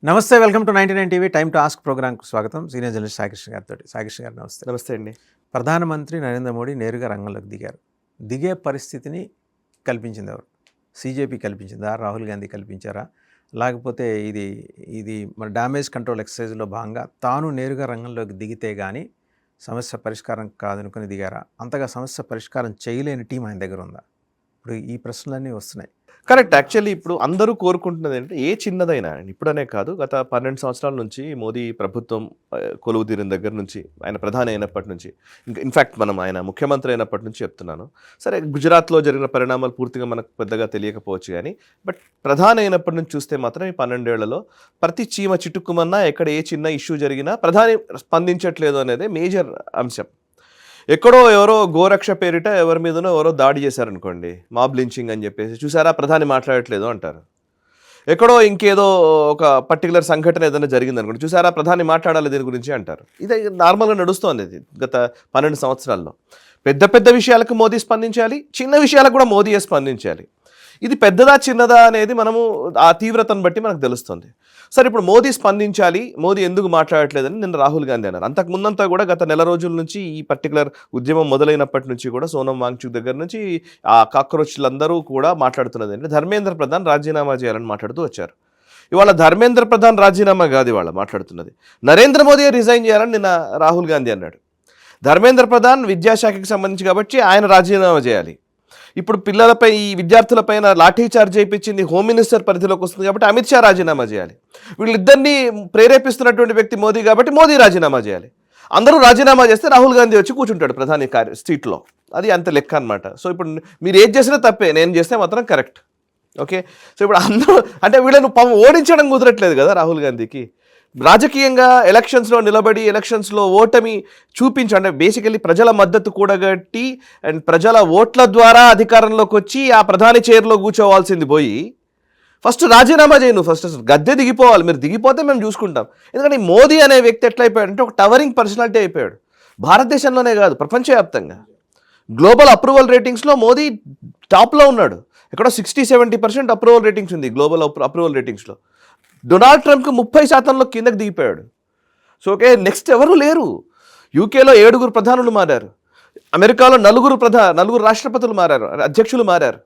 నమస్తే, welcome to 99 TV time to ask ప్రోగ్రామ్కి స్వాగతం. సీనియర్ జర్నలిస్ట్ సాయికృష్ణ గారితో. సాయికృష్ణ గారు నమస్తే. నమస్తే అండి. ప్రధానమంత్రి నరేంద్ర మోడీ నేరుగా రంగంలోకి దిగారు. దిగే పరిస్థితిని కల్పించింది ఎవరు? CJP కల్పించిందా? రాహుల్ గాంధీ కల్పించారా? లేకపోతే ఇది మన డ్యామేజ్ కంట్రోల్ ఎక్సర్సైజ్లో భాగంగా తాను నేరుగా రంగంలోకి దిగితే కానీ సమస్య పరిష్కారం కాదనుకుని దిగారా? అంతగా సమస్య పరిష్కారం చేయలేని టీం ఆయన దగ్గర ఉందా? ఇప్పుడు ఈ ప్రశ్నలన్నీ వస్తున్నాయి. కరెక్ట్. యాక్చువల్లీ ఇప్పుడు అందరూ కోరుకుంటున్నది అంటే ఏ చిన్నదైనా, ఇప్పుడనే కాదు, గత 12 సంవత్సరాల నుంచి మోదీ ప్రభుత్వం కొలువు తీరిన దగ్గర నుంచి, ఆయన ప్రధాని అయినప్పటి నుంచి, ఇన్ఫ్యాక్ట్ మనం ఆయన ముఖ్యమంత్రి అయినప్పటి నుంచి చెప్తున్నాను. సరే, గుజరాత్లో జరిగిన పరిణామాలు పూర్తిగా మనకు పెద్దగా తెలియకపోవచ్చు కానీ, బట్ ప్రధాని అయినప్పటి నుంచి చూస్తే మాత్రం ఈ 12 ఏళ్లలో ప్రతి చీమ చిటుక్కుమన్నా ఎక్కడ ఏ చిన్న ఇష్యూ జరిగినా ప్రధాని స్పందించట్లేదు అనేది మేజర్ అంశం. ఎక్కడో ఎవరో గోరక్ష పేరిట ఎవరి మీదనో ఎవరో దాడి చేశారనుకోండి, మాబ్ లించింగ్ అని చెప్పేసి, చూసారా ప్రధాని మాట్లాడట్లేదు అంటారు. ఎక్కడో ఇంకేదో ఒక పర్టికులర్ సంఘటన ఏదైనా జరిగిందనుకోండి, చూసారా ప్రధాని మాట్లాడాలి దీని గురించి అంటారు. ఇది నార్మల్గా నడుస్తోంది ఇది గత 12 సంవత్సరాల్లో. పెద్ద పెద్ద విషయాలకు మోదీ స్పందించాలి, చిన్న విషయాలకు కూడా మోదీయే స్పందించాలి. ఇది పెద్దదా చిన్నదా అనేది మనము ఆ తీవ్రతను బట్టి మనకు తెలుస్తుంది. సరే, ఇప్పుడు మోదీ స్పందించాలి, మోదీ ఎందుకు మాట్లాడట్లేదని నిన్న రాహుల్ గాంధీ అన్నారు. అంతకు ముందంతా కూడా గత నెల రోజుల నుంచి ఈ పర్టికులర్ ఉద్యమం మొదలైనప్పటి నుంచి కూడా సోనం వాంగ్చుక్ దగ్గర నుంచి ఆ కాక్రోచ్లందరూ కూడా మాట్లాడుతున్నది అంటే ధర్మేంద్ర ప్రధాన్ రాజీనామా చేయాలని మాట్లాడుతూ వచ్చారు. ఇవాళ ధర్మేంద్ర ప్రధాన్ రాజీనామా కాదు ఇవాళ మాట్లాడుతున్నది, నరేంద్ర మోదీ రిజైన్ చేయాలని నిన్న రాహుల్ గాంధీ అన్నాడు. ధర్మేంద్ర ప్రధాన్ విద్యాశాఖకి సంబంధించి కాబట్టి ఆయన రాజీనామా చేయాలి. ఇప్పుడు పిల్లలపై, ఈ విద్యార్థులపైన లాఠీ చార్జ్ చేయించింది హోమ్ మినిస్టర్ పరిధిలోకి వస్తుంది కాబట్టి అమిత్ షా రాజీనామా చేయాలి. వీళ్ళిద్దరినీ ప్రేరేపిస్తున్నటువంటి వ్యక్తి మోదీ కాబట్టి మోదీ రాజీనామా చేయాలి. అందరూ రాజీనామా చేస్తే రాహుల్ గాంధీ వచ్చి కూర్చుంటాడు ప్రధాని సీట్లో. అది అంత లెక్క అనమాట. సో ఇప్పుడు మీరు ఏది చేసినా తప్పే, నేను చేస్తే మాత్రం కరెక్ట్. ఓకే, సో ఇప్పుడు అందరూ అంటే వీళ్ళను ఓడించడం కుదరట్లేదు కదా రాహుల్ గాంధీకి. రాజకీయంగా ఎలక్షన్స్లో నిలబడి ఎలక్షన్స్లో ఓటమి చూపించండి, బేసికలీ ప్రజల మద్దతు కూడగట్టి అండ్ ప్రజల ఓట్ల ద్వారా అధికారంలోకి వచ్చి ఆ ప్రధాని చైర్లో కూర్చోవాల్సింది పోయి ఫస్ట్ రాజీనామా చేయను, ఫస్ట్ గద్దె దిగిపోవాలి. మీరు దిగిపోతే మేము చూసుకుంటాం. ఎందుకంటే మోదీ అనే వ్యక్తి ఎట్లా అయిపోయాడు అంటే ఒక టవరింగ్ పర్సనాలిటీ అయిపోయాడు. భారతదేశంలోనే కాదు, ప్రపంచవ్యాప్తంగా గ్లోబల్ అప్రూవల్ రేటింగ్స్లో మోదీ టాప్లో ఉన్నాడు. ఎక్కడో 60-70% అప్రూవల్ రేటింగ్స్ ఉంది గ్లోబల్ అప్రూవల్ రేటింగ్స్లో. డొనాల్డ్ ట్రంప్కి 30% కిందకి దిగిపోయాడు. సో ఓకే, నెక్స్ట్ ఎవరు లేరు. యూకేలో 7 ప్రధానులు మారారు, అమెరికాలో 4 రాష్ట్రపతులు మారారు, అధ్యక్షులు మారారు.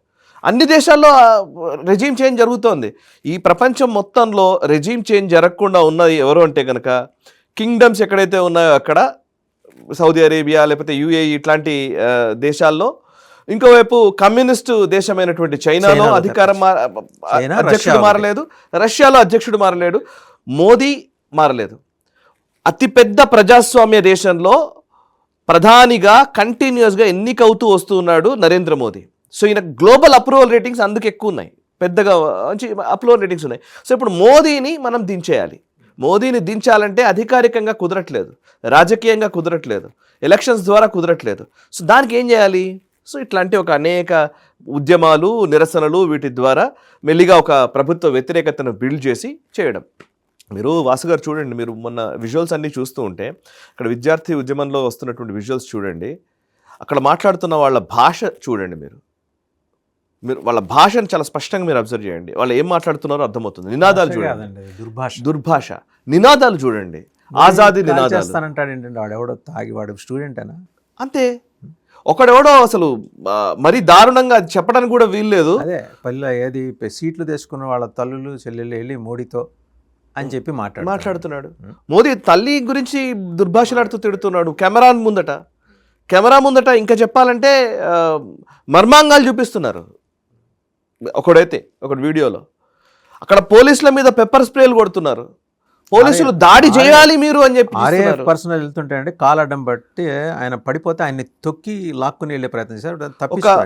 అన్ని దేశాల్లో రెజీమ్ చేంజ్ జరుగుతోంది. ఈ ప్రపంచం మొత్తంలో రెజీమ్ చేంజ్ జరగకుండా ఉన్నది ఎవరు అంటే కనుక కింగ్డమ్స్ ఎక్కడైతే ఉన్నాయో అక్కడ, సౌదీ అరేబియా లేకపోతే UAE ఇట్లాంటి దేశాల్లో. ఇంకోవైపు కమ్యూనిస్టు దేశమైనటువంటి చైనాలో అధ్యక్షుడు మారలేదు, రష్యాలో అధ్యక్షుడు మారలేడు, మోదీ మారలేదు. అతిపెద్ద ప్రజాస్వామ్య దేశంలో ప్రధానిగా కంటిన్యూస్గా ఎన్నికవుతూ వస్తూ ఉన్నాడు నరేంద్ర మోదీ. సో ఈయన గ్లోబల్ అప్రూవల్ రేటింగ్స్ అందుకు ఎక్కువ ఉన్నాయి, పెద్దగా మంచి అప్రూవల్ రేటింగ్స్ ఉన్నాయి. సో ఇప్పుడు మోదీని మనం దించేయాలి. మోదీని దించాలంటే అధికారికంగా కుదరట్లేదు, రాజకీయంగా కుదరట్లేదు, ఎలక్షన్స్ ద్వారా కుదరట్లేదు. సో దానికి ఏం చేయాలి? సో ఇట్లాంటి ఒక అనేక ఉద్యమాలు, నిరసనలు, వీటి ద్వారా మెల్లిగా ఒక ప్రభుత్వ వ్యతిరేకతను బిల్డ్ చేసి చేయడం. మీరు వాసు గారు చూడండి, మీరు మొన్న విజువల్స్ అన్నీ చూస్తూ ఉంటే అక్కడ విద్యార్థి ఉద్యమంలో వస్తున్నటువంటి విజువల్స్ చూడండి, అక్కడ మాట్లాడుతున్న వాళ్ళ భాష చూడండి. మీరు వాళ్ళ భాషను చాలా స్పష్టంగా మీరు అబ్జర్వ్ చేయండి. వాళ్ళు ఏం మాట్లాడుతున్నారో అర్థమవుతుంది. నినాదాలు చూడండి, దుర్భాష నినాదాలు చూడండి, ఆజాదీ నినాదాలు. వాడు స్టూడెంట్ అనా అంతే, ఒకడెవడో అసలు మరీ దారుణంగా చెప్పడానికి కూడా వీల్లేదు. అదే పల్లె ఏది సీట్లు తీసుకున్న వాళ్ళ తల్లులు చెల్లెళ్ళు వెళ్ళి మోడీతో అని చెప్పి మాట్లాడుతున్నాడు. మోదీ తల్లి గురించి దుర్భాషలాడుతూ తిడుతున్నాడు కెమెరా ముందట. ఇంకా చెప్పాలంటే మర్మాంగాలు చూపిస్తున్నారు. ఒకటి వీడియోలో అక్కడ పోలీసుల మీద పెప్పర్ స్ప్రేలు కొడుతున్నారు. పోలీసులు దాడి చేయాలి మీరు అని చెప్పి పర్సనల్ వెళ్తుంటాయండి, కాలు అడ్డం బట్టి ఆయన పడిపోతే ఆయన్ని తొక్కి లాక్కుని వెళ్ళే ప్రయత్నం చేశారు.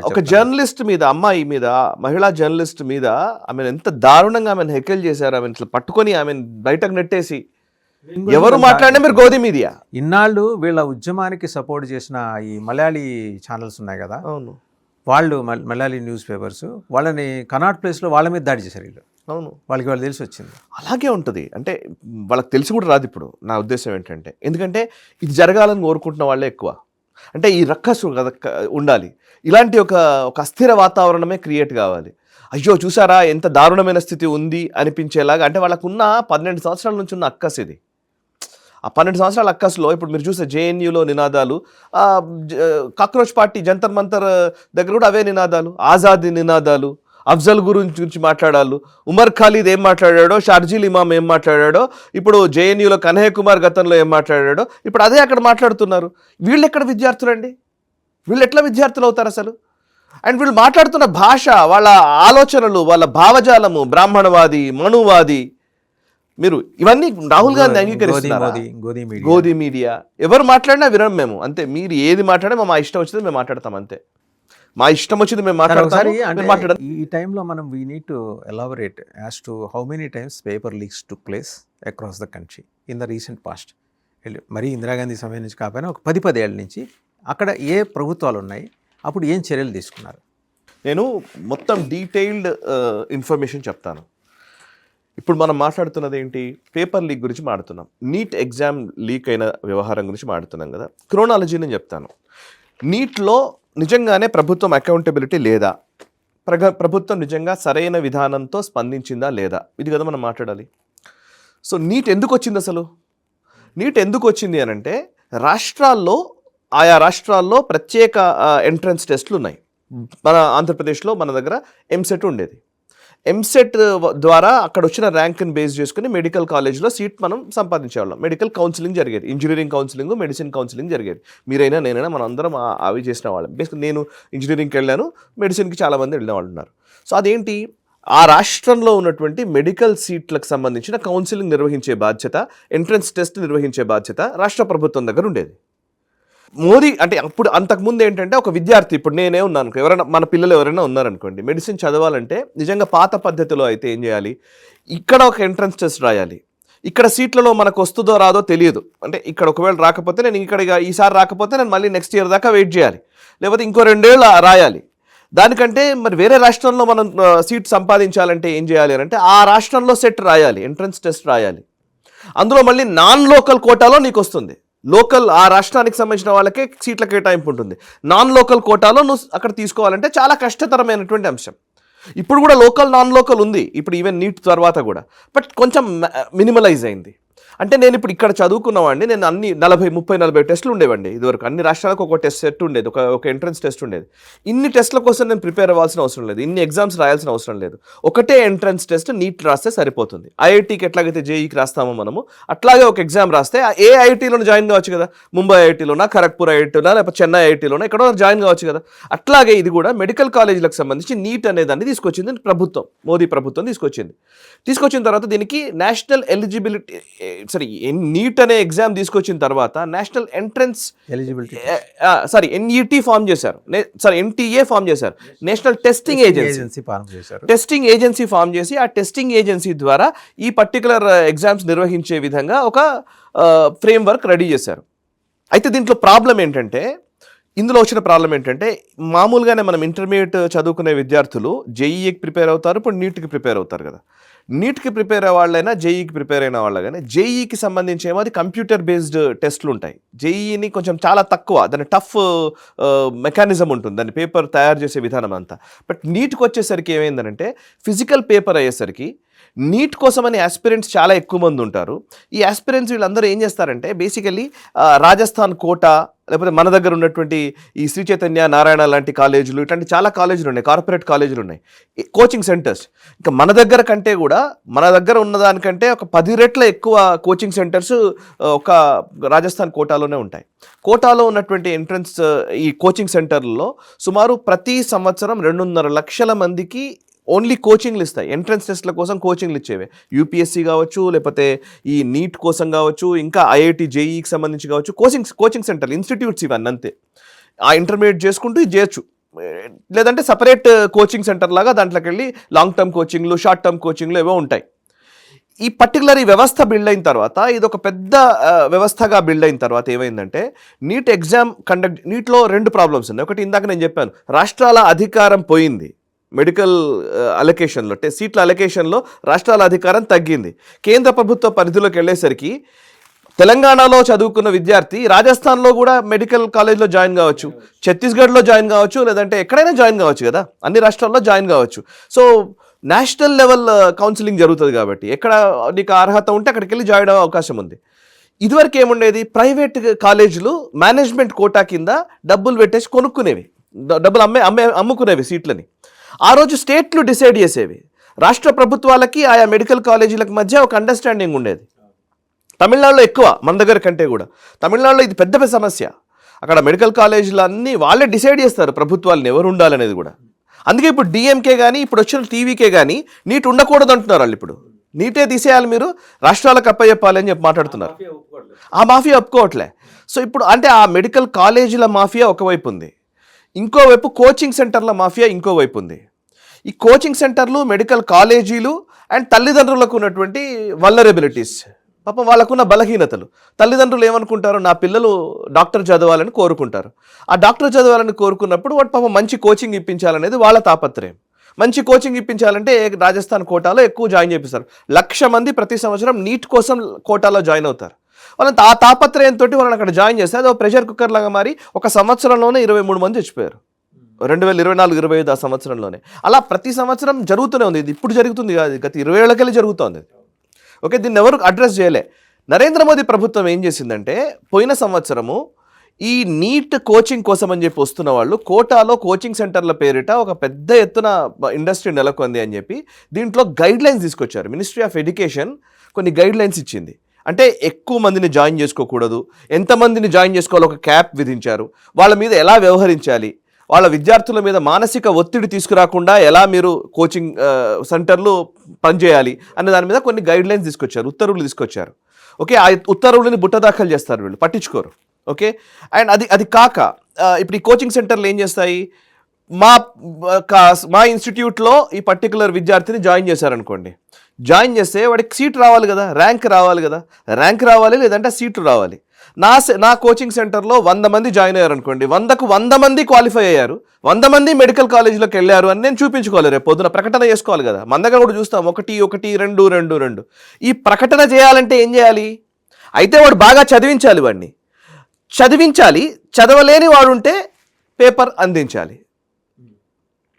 ఒక జర్నలిస్ట్ మీద, అమ్మాయి మీద, మహిళా జర్నలిస్ట్ మీద ఆమెను ఎంత దారుణంగా ఆమెను హెక్కల్ చేశారు. ఆమెను ఇట్లా పట్టుకొని ఆమెను బయటకు నెట్టేసి ఎవరు మాట్లాడినా మీరు గోధి మీడియా. ఇన్నాళ్ళు వీళ్ళ ఉద్యమానికి సపోర్ట్ చేసిన ఈ మలయాళీ ఛానల్స్ ఉన్నాయి కదా, అవును, వాళ్ళు మలయాళీ న్యూస్ పేపర్స్, వాళ్ళని కనాట్ ప్లేస్లో వాళ్ళ మీద దాడి చేశారు వీళ్ళు. అవును, వాళ్ళకి వాళ్ళు తెలిసి వచ్చింది. అలాగే ఉంటుంది. అంటే వాళ్ళకి తెలిసి కూడా రాదు. ఇప్పుడు నా ఉద్దేశం ఏంటంటే, ఎందుకంటే ఇది జరగాలని కోరుకుంటున్న వాళ్ళే ఎక్కువ. అంటే ఈ రక్కసు ఉండాలి, ఇలాంటి ఒక అస్థిర వాతావరణమే క్రియేట్ కావాలి. అయ్యో చూసారా ఎంత దారుణమైన స్థితి ఉంది అనిపించేలాగా, అంటే వాళ్ళకున్న 12 సంవత్సరాల నుంచి ఉన్న అక్కస్ ఇది. ఆ 12 సంవత్సరాల అక్కస్లో ఇప్పుడు మీరు చూస్తే జేఎన్యూలో నినాదాలు, కాక్రోచ్ పార్టీ జంతర్ మంతర్ దగ్గర కూడా అవే నినాదాలు, ఆజాదీ నినాదాలు, అఫ్జల్ గురించి మాట్లాడాలి, ఉమర్ ఖాలిద్ ఏం మాట్లాడాడో, షార్జీల్ ఇమామ్ ఏం మాట్లాడాడో, ఇప్పుడు జేఎన్యూలో కన్హయ్య కుమార్ గతంలో ఏం మాట్లాడాడో ఇప్పుడు అదే అక్కడ మాట్లాడుతున్నారు. వీళ్ళు ఎక్కడ విద్యార్థులండి? వీళ్ళు ఎట్లా విద్యార్థులు అవుతారు అసలు? అండ్ వీళ్ళు మాట్లాడుతున్న భాష, వాళ్ళ ఆలోచనలు, వాళ్ళ భావజాలము బ్రాహ్మణవాది, మనువాది. మీరు ఇవన్నీ రాహుల్ గాంధీ అంగీకరిస్తున్నారా? గోధి మీడియా ఎవరు మాట్లాడినా వినం మేము, అంతే. మీరు ఏది మాట్లాడినా మా ఇష్టం వచ్చింది మేము మాట్లాడతాం, అంతే. మా ఇష్టం వచ్చింది మేము మాట్లాడతాం. ఈ టైంలో మనం we need to elaborate as to how many times paper leaks took place across the country in the recent past. మరి ఇందిరాగాంధీ సమయం నుంచి కాకపోయినా ఒక 10 ఏళ్ళ నుంచి అక్కడ ఏ ప్రభుత్వాలు ఉన్నాయి, అప్పుడు ఏం చర్యలు తీసుకున్నారు? నేను మొత్తం డీటెయిల్డ్ ఇన్ఫర్మేషన్ చెప్తాను. ఇప్పుడు మనం మాట్లాడుతున్నది ఏంటి? పేపర్ లీక్ గురించి మాట్లాడుతున్నాం, నీట్ ఎగ్జామ్ లీక్ అయిన వ్యవహారం గురించి మాట్లాడుతున్నాం కదా. క్రోనాలజీ నేను చెప్తాను. నీట్లో నిజంగానే ప్రభుత్వం అకౌంటబిలిటీ లేదా, ప్రభుత్వం నిజంగా సరైన విధానంతో స్పందించిందా లేదా, ఇది కదా మనం మాట్లాడాలి. సో నీట్ ఎందుకు వచ్చింది అసలు? నీట్ ఎందుకు వచ్చింది అని అంటే, రాష్ట్రాల్లో ఆయా రాష్ట్రాల్లో ప్రత్యేక ఎంట్రన్స్ టెస్టులు ఉన్నాయి. మన ఆంధ్రప్రదేశ్లో మన దగ్గర ఎంసెట్ ఉండేది. ఎంసెట్ ద్వారా అక్కడ వచ్చిన ర్యాంక్ని బేస్ చేసుకుని మెడికల్ కాలేజ్లో సీట్ మనం సంపాదించేవాళ్ళం. మెడికల్ కౌన్సిలింగ్ జరిగేది, ఇంజనీరింగ్ కౌన్సిలింగ్, మెడిసిన్ కౌన్సిలింగ్ జరిగేది. మీరైనా నేనైనా మనం అందరం అవి చేసిన వాళ్ళం. బేసిక్ నేను ఇంజనీరింగ్కి వెళ్ళాను, మెడిసిన్కి చాలామంది వెళ్ళిన వాళ్ళు ఉన్నారు. సో అదేంటి, ఆ రాష్ట్రంలో ఉన్నటువంటి మెడికల్ సీట్లకు సంబంధించిన కౌన్సిలింగ్ నిర్వహించే బాధ్యత, ఎంట్రన్స్ టెస్ట్ నిర్వహించే బాధ్యత రాష్ట్ర ప్రభుత్వం దగ్గర ఉండేది. మోదీ అంటే అప్పుడు అంతకుముందు ఏంటంటే, ఒక విద్యార్థి, ఇప్పుడు నేనే ఉన్నాను, ఎవరైనా మన పిల్లలు ఎవరైనా ఉన్నారనుకోండి, మెడిసిన్ చదవాలంటే నిజంగా పాత పద్ధతిలో అయితే ఏం చేయాలి, ఇక్కడ ఒక ఎంట్రన్స్ టెస్ట్ రాయాలి. ఇక్కడ సీట్లలో మనకు వస్తుందో రాదో తెలియదు. అంటే ఇక్కడ ఒకవేళ రాకపోతే నేను ఇక్కడ ఈసారి రాకపోతే నేను మళ్ళీ నెక్స్ట్ ఇయర్ దాకా వెయిట్ చేయాలి, లేకపోతే ఇంకో 2 ఏళ్ళు రాయాలి. దానికంటే మరి వేరే రాష్ట్రంలో మనం సీట్ సంపాదించాలంటే ఏం చేయాలి అని అంటే, ఆ రాష్ట్రంలో సెట్ రాయాలి, ఎంట్రన్స్ టెస్ట్ రాయాలి. అందులో మళ్ళీ నాన్ లోకల్ కోటాలో నీకు వస్తుంది. లోకల్ ఆ రాష్ట్రానికి సంబంధించిన వాళ్ళకే సీట్ల కేటాయింపు ఉంటుంది. నాన్ లోకల్ కోటాలో నువ్వు అక్కడ తీసుకోవాలంటే చాలా కష్టతరమైనటువంటి అంశం. ఇప్పుడు కూడా లోకల్ నాన్ లోకల్ ఉంది, ఇప్పుడు ఈవెన్ నీట్ తర్వాత కూడా, బట్ కొంచెం మినిమలైజ్ అయింది. అంటే నేను ఇప్పుడు ఇక్కడ చదువుకున్నవాడిని, నేను అన్ని 40 టెస్టులు ఉండేవండి ఇదివరకు. అన్ని రాష్ట్రాలకు ఒక టెస్ట్ సెట్ ఉండేది, ఒక ఎంట్రన్స్ టెస్ట్ ఉండేది. ఇన్ని టెస్టుల కోసం నేను ప్రిపేర్ అవ్వాల్సిన అవసరం లేదు, ఇన్ని ఎగ్జామ్స్ రాయాల్సిన అవసరం లేదు. ఒకటే ఎంట్రన్స్ టెస్ట్ నీట్ రాస్తే సరిపోతుంది. ఐఐటీకి ఎట్లాగైతే జేఈకి రాస్తామో మనము, అట్లాగే ఒక ఎగ్జామ్ రాస్తే ఏ ఐఐటీలోనే జాయిన్ కావచ్చు కదా. ముంబై ఐఐటీలోనా, ఖరగ్పూర్ ఐఐటీలోనా, లేకపోతే చెన్నై ఐఐటీలోనా, ఎక్కడో జాయిన్ కావచ్చు కదా. అట్లాగే ఇది కూడా మెడికల్ కాలేజీలకు సంబంధించి నీట్ అనే దాన్ని తీసుకొచ్చింది ప్రభుత్వం, మోదీ ప్రభుత్వం తీసుకొచ్చిన తర్వాత దీనికి నేషనల్ ఎలిజిబిలిటీ నీట్ అనే ఎగ్జామ్ తీసుకొచ్చిన తర్వాత national entrance eligibility NET form చేశారు, ఎన్టీఏ ఫామ్ చేశారు, నేషనల్ టెస్టింగ్ ఏజెన్సీ ఫామ్ చేసి ఆ టెస్టింగ్ ఏజెన్సీ ద్వారా ఈ పర్టికులర్ ఎగ్జామ్స్ నిర్వహించే విధంగా ఒక ఫ్రేమ్ వర్క్ రెడీ చేశారు. అయితే దీంట్లో ప్రాబ్లం ఏంటంటే, ఇందులో వచ్చిన ప్రాబ్లం ఏంటంటే, మామూలుగానే మనం ఇంటర్మీడియట్ చదువుకునే విద్యార్థులు జేఈకి ప్రిపేర్ అవుతారు, ఇప్పుడు నీట్కి ప్రిపేర్ అవుతారు కదా. నీట్కి ప్రిపేర్ అయ్యే వాళ్ళైనా జేఈకి ప్రిపేర్ అయిన వాళ్ళ కానీ, జేఈకి సంబంధించి ఏమో అది కంప్యూటర్ బేస్డ్ టెస్టులు ఉంటాయి. జేఈని కొంచెం చాలా తక్కువ, దాని టఫ్ మెకానిజం ఉంటుంది, దాని పేపర్ తయారు చేసే విధానం అంతా. బట్ నీట్కి వచ్చేసరికి ఏమైందనంటే, ఫిజికల్ పేపర్ అయ్యేసరికి నీట్ కోసమని ఆస్పిరెంట్స్ చాలా ఎక్కువ మంది ఉంటారు. ఈ ఆస్పిరెంట్స్ వీళ్ళందరూ ఏం చేస్తారంటే, బేసికలీ రాజస్థాన్ కోటా, లేకపోతే మన దగ్గర ఉన్నటువంటి ఈ శ్రీ చైతన్య, నారాయణ లాంటి కాలేజీలు, ఇట్లాంటి చాలా కాలేజీలు ఉన్నాయి, కార్పొరేట్ కాలేజీలు ఉన్నాయి, కోచింగ్ సెంటర్స్. ఇంకా మన దగ్గర కంటే కూడా, మన దగ్గర ఉన్నదానికంటే ఒక 10 రెట్ల ఎక్కువ కోచింగ్ సెంటర్స్ ఒక రాజస్థాన్ కోటాలోనే ఉంటాయి. కోటాలో ఉన్నటువంటి ఎంట్రన్స్ ఈ కోచింగ్ సెంటర్లలో సుమారు ప్రతి సంవత్సరం 2.5 లక్షల మందికి ఓన్లీ కోచింగ్లు ఇస్తాయి. ఎంట్రన్స్ టెస్ట్ల కోసం కోచింగ్లు ఇచ్చేవి, యూపీఎస్సీ కావచ్చు, లేకపోతే ఈ నీట్ కోసం కావచ్చు, ఇంకా ఐఐటి జేఈకి సంబంధించి కావచ్చు, కోచింగ్ సెంటర్ ఇన్స్టిట్యూట్స్ ఇవన్నీ అంతే. ఆ ఇంటర్మీడియట్ చేసుకుంటూ ఇది చేయొచ్చు, లేదంటే సపరేట్ కోచింగ్ సెంటర్ లాగా దాంట్లోకి వెళ్ళి లాంగ్ టర్మ్ కోచింగ్లు, షార్ట్ టర్మ్ కోచింగ్లు ఏవో ఉంటాయి. ఈ పర్టికులర్ ఈ వ్యవస్థ బిల్డ్ అయిన తర్వాత, ఇది ఒక పెద్ద వ్యవస్థగా బిల్డ్ అయిన తర్వాత ఏమైందంటే, నీట్ ఎగ్జామ్ నీట్లో 2 ప్రాబ్లమ్స్ ఉన్నాయి. ఒకటి ఇందాక నేను చెప్పాను, రాష్ట్రాల అధికారం పోయింది. మెడికల్ అలొకేషన్లో, సీట్ల అలొకేషన్లో రాష్ట్రాల అధికారం తగ్గింది. కేంద్ర ప్రభుత్వ పరిధిలోకి వెళ్ళేసరికి తెలంగాణలో చదువుకున్న విద్యార్థి రాజస్థాన్లో కూడా మెడికల్ కాలేజ్లో జాయిన్ కావచ్చు, ఛత్తీస్గఢ్లో జాయిన్ కావచ్చు, లేదంటే ఎక్కడైనా జాయిన్ కావచ్చు కదా, అన్ని రాష్ట్రాల్లో జాయిన్ కావచ్చు. సో నేషనల్ లెవెల్ కౌన్సిలింగ్ జరుగుతుంది కాబట్టి ఎక్కడ నీకు అర్హత ఉంటే అక్కడికి వెళ్ళి జాయిన్ అయ్యే అవకాశం ఉంది. ఇదివరకు ఏముండేది, ప్రైవేట్ కాలేజీలు మేనేజ్మెంట్ కోటా కింద డబ్బులు పెట్టేసి కొనుక్కునేవి, డబ్బులు అమ్ముకునేవి సీట్లని. ఆ రోజు స్టేట్లు డిసైడ్ చేసేవి, రాష్ట్ర ప్రభుత్వాలకి ఆయా మెడికల్ కాలేజీలకు మధ్య ఒక అండర్స్టాండింగ్ ఉండేది. తమిళనాడులో ఎక్కువ మన దగ్గర కంటే కూడా. తమిళనాడులో ఇది పెద్ద సమస్య. అక్కడ మెడికల్ కాలేజీలు అన్నీ వాళ్ళే డిసైడ్ చేస్తారు ప్రభుత్వాలను ఎవరు ఉండాలనేది కూడా. అందుకే ఇప్పుడు డిఎంకే కానీ ఇప్పుడు వచ్చిన టీవీకే కానీ నీట్ ఉండకూడదు అంటున్నారు వాళ్ళు. ఇప్పుడు నీటే తీసేయాలి, మీరు రాష్ట్రాలకు అప్పచెప్పాలి అని చెప్పి మాట్లాడుతున్నారు. ఆ మాఫియా ఒప్పుకోవట్లే. సో ఇప్పుడు అంటే ఆ మెడికల్ కాలేజీల మాఫియా ఒకవైపు ఉంది, ఇంకోవైపు కోచింగ్ సెంటర్ల మాఫియా ఇంకోవైపు ఉంది. ఈ కోచింగ్ సెంటర్లు, మెడికల్ కాలేజీలు అండ్ తల్లిదండ్రులకు ఉన్నటువంటి వల్నరబిలిటీస్, పాపం వాళ్ళకున్న బలహీనతలు. తల్లిదండ్రులు ఏమనుకుంటారు, నా పిల్లలు డాక్టర్ చదవాలని కోరుకుంటారు. ఆ డాక్టర్ చదవాలని కోరుకున్నప్పుడు వాడు పాపం మంచి కోచింగ్ ఇప్పించాలనేది వాళ్ళ తాపత్రయం. మంచి కోచింగ్ ఇప్పించాలంటే రాజస్థాన్ కోటాలో ఎక్కువ జాయిన్ చేపిస్తారు. 1,00,000 మంది ప్రతి సంవత్సరం నీట్ కోసం కోటాలో జాయిన్ అవుతారు. వాళ్ళని ఆ తాపత్రయంతో వాళ్ళని అక్కడ జాయిన్ చేస్తే అది ఒక ప్రెషర్ కుక్కర్ లాగా మారి ఒక సంవత్సరంలోనే 23 మంది చచ్చిపోయారు 2024-25 ఆ సంవత్సరంలోనే. అలా ప్రతి సంవత్సరం జరుగుతూనే ఉంది. ఇది ఇప్పుడు జరుగుతుంది కాదు, గత 20 ఏళ్ళకెళ్ళి జరుగుతోంది. ఓకే, దీన్ని ఎవరు అడ్రస్ చేయలే. నరేంద్ర మోదీ ప్రభుత్వం ఏం చేసిందంటే పోయిన సంవత్సరము ఈ నీట్ కోచింగ్ కోసం అని చెప్పి వస్తున్న వాళ్ళు కోటాలో కోచింగ్ సెంటర్ల పేరిట ఒక పెద్ద ఎత్తున ఇండస్ట్రీ నెలకొంది అని చెప్పి దీంట్లో గైడ్ లైన్స్ తీసుకొచ్చారు. మినిస్ట్రీ ఆఫ్ ఎడ్యుకేషన్ కొన్ని గైడ్ లైన్స్ ఇచ్చింది. అంటే ఎక్కువ మందిని జాయిన్ చేసుకోకూడదు, ఎంతమందిని జాయిన్ చేసుకోవాలో ఒక క్యాప్ విధించారు. వాళ్ళ మీద ఎలా వ్యవహరించాలి, వాళ్ళ విద్యార్థుల మీద మానసిక ఒత్తిడి తీసుకురాకుండా ఎలా మీరు కోచింగ్ సెంటర్లు పనిచేయాలి అనే దాని మీద కొన్ని గైడ్ లైన్స్ తీసుకొచ్చారు, ఉత్తర్వులు తీసుకొచ్చారు. ఓకే, ఆ ఉత్తర్వులని బుట్టదాఖలు చేస్తారు వీళ్ళు, పట్టించుకోరు. ఓకే, అండ్ అది కాక ఇప్పుడు ఈ కోచింగ్ సెంటర్లు ఏం చేస్తాయి, మా ఇన్స్టిట్యూట్లో ఈ పర్టికులర్ విద్యార్థిని జాయిన్ చేశారనుకోండి, జాయిన్ చేస్తే వాడికి సీట్ రావాలి కదా, ర్యాంక్ రావాలి లేదంటే సీటు రావాలి. నా కోచింగ్ సెంటర్లో 100 మంది జాయిన్ అయ్యారు అనుకోండి, 100కు 100 మంది క్వాలిఫై అయ్యారు, 100 మంది మెడికల్ కాలేజీలోకి వెళ్ళారు అని నేను చూపించుకోవాలి. రేపు పొద్దున ప్రకటన చేసుకోవాలి కదా. మన దగ్గర కూడా చూస్తాం 1, 1, 2. ఈ ప్రకటన చేయాలంటే ఏం చేయాలి, అయితే వాడు బాగా చదివించాలి, చదవలేని వాడు ఉంటే పేపర్ అందించాలి.